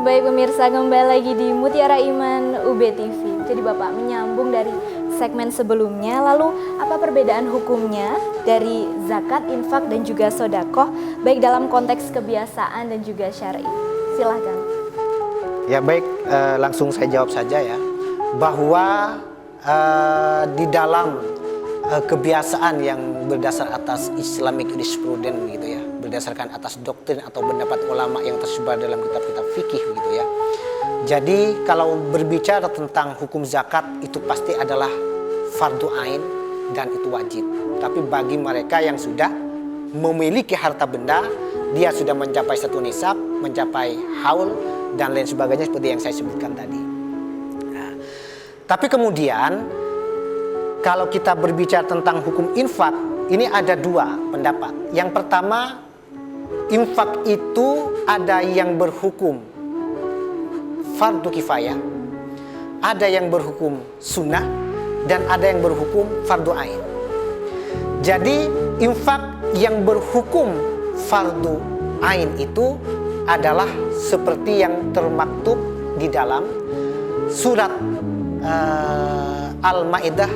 Baik pemirsa, kembali lagi di Mutiara Iman UB TV. Jadi Bapak menyambung dari segmen sebelumnya, lalu apa perbedaan hukumnya dari zakat, infak dan juga sodakoh, baik dalam konteks kebiasaan dan juga syar'i? Silahkan. Ya baik, langsung saya jawab saja ya, bahwa di dalam kebiasaan yang berdasar atas Islamic jurisprudence gitu ya, berdasarkan atas doktrin atau pendapat ulama yang tersebar dalam kitab-kitab fikih gitu ya. Jadi kalau berbicara tentang hukum zakat itu pasti adalah fardu ain dan itu wajib. Tapi bagi mereka yang sudah memiliki harta benda, dia sudah mencapai satu nisab, mencapai haul dan lain sebagainya seperti yang saya sebutkan tadi. Nah, tapi kemudian kalau kita berbicara tentang hukum infak, ini ada dua pendapat. Yang pertama, infak itu ada yang berhukum fardu kifayah, ada yang berhukum sunnah, dan ada yang berhukum fardu ain. Jadi infak yang berhukum fardu ain itu adalah seperti yang termaktub di dalam surat Al-Maidah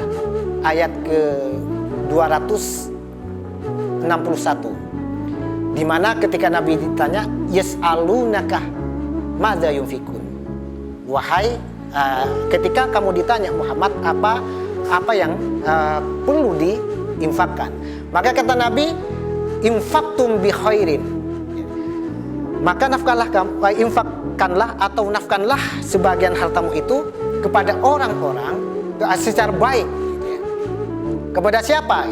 ayat ke-261, di mana ketika Nabi ditanya, yas'alunaka madza yunfikun, wahai ketika kamu ditanya Muhammad apa yang perlu diinfakkan, maka kata Nabi, infaktum bi khairin, maka infakkanlah atau nafkanlah sebagian hartamu itu kepada orang-orang secara baik gitu ya. Kepada siapa?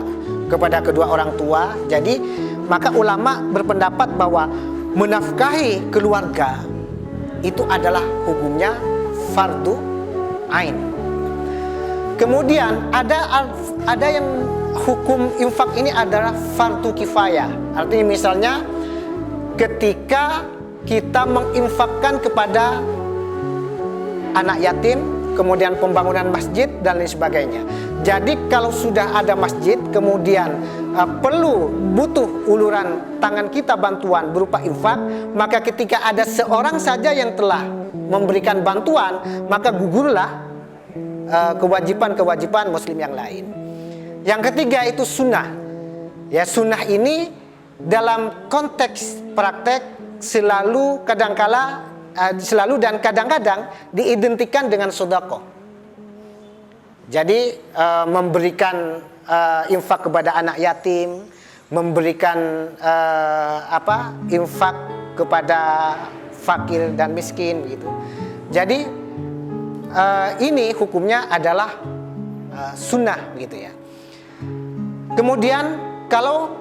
Kepada kedua orang tua. Jadi maka ulama berpendapat bahwa menafkahi keluarga itu adalah hukumnya fardu ain. Kemudian ada yang hukum infak ini adalah fardu kifayah. Artinya misalnya ketika kita menginfakkan kepada anak yatim, kemudian pembangunan masjid dan lain sebagainya. Jadi kalau sudah ada masjid, kemudian butuh uluran tangan kita bantuan berupa infak, maka ketika ada seorang saja yang telah memberikan bantuan, maka gugurlah kewajiban-kewajiban muslim yang lain. Yang ketiga itu sunnah. Ya, sunnah ini dalam konteks praktek selalu dan kadang-kadang diidentikan dengan sedekah. Jadi memberikan infak kepada anak yatim, memberikan infak kepada fakir dan miskin gitu. Jadi ini hukumnya adalah sunnah gitu ya. Kemudian kalau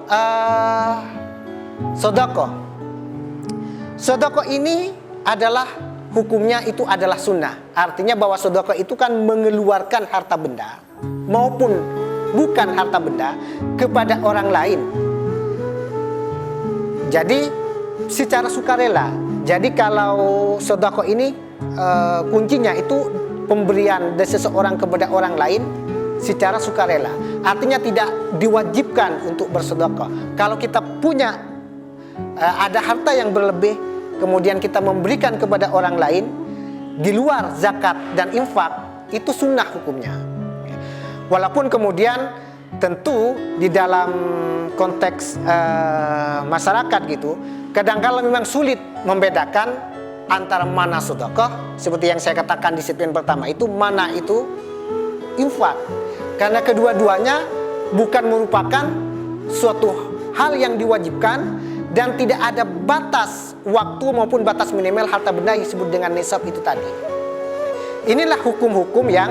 sedekah ini adalah hukumnya itu adalah sunnah. Artinya bahwa sedekah itu kan mengeluarkan harta benda maupun bukan harta benda kepada orang lain. Jadi secara sukarela. Jadi kalau sedekah ini kuncinya itu pemberian dari seseorang kepada orang lain secara sukarela. Artinya tidak diwajibkan untuk bersedekah. Kalau kita punya ada harta yang berlebih, kemudian kita memberikan kepada orang lain di luar zakat dan infak, itu sunnah hukumnya. Walaupun kemudian tentu di dalam konteks masyarakat gitu, kadang-kala memang sulit membedakan antara mana sedekah, seperti yang saya katakan di segmen pertama itu, mana itu infak. Karena kedua-duanya bukan merupakan suatu hal yang diwajibkan dan tidak ada batas waktu maupun batas minimal harta benda yang disebut dengan nisab itu tadi. Inilah hukum-hukum yang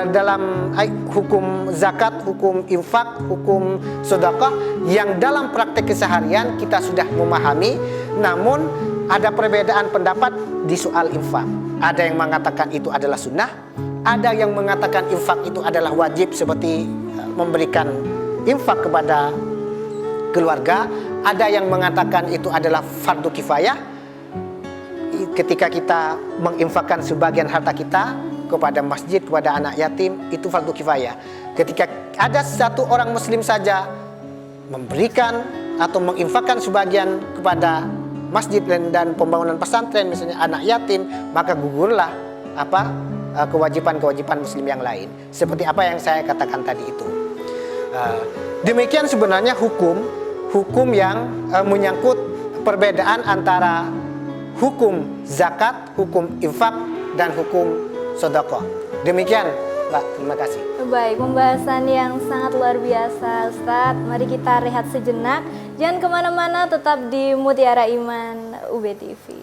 dalam hukum zakat, hukum infak, hukum sedekah yang dalam praktek keseharian kita sudah memahami. Namun ada perbedaan pendapat di soal infak. Ada yang mengatakan itu adalah sunnah, ada yang mengatakan infak itu adalah wajib seperti memberikan infak kepada keluarga, ada yang mengatakan itu adalah fardu kifayah. Ketika kita menginfakkan sebagian harta kita kepada masjid, kepada anak yatim, itu fardu kifayah. Ketika ada satu orang muslim saja memberikan atau menginfakkan sebagian kepada masjid dan pembangunan pesantren, misalnya anak yatim, maka gugurlah kewajiban-kewajiban muslim yang lain. Seperti apa yang saya katakan tadi itu. Demikian sebenarnya hukum yang menyangkut perbedaan antara hukum zakat, hukum infak, dan hukum sedekah. Demikian, Mbak. Terima kasih. Baik, pembahasan yang sangat luar biasa, Ustadz. Mari kita rehat sejenak. Jangan kemana-mana, tetap di Mutiara Iman UB TV.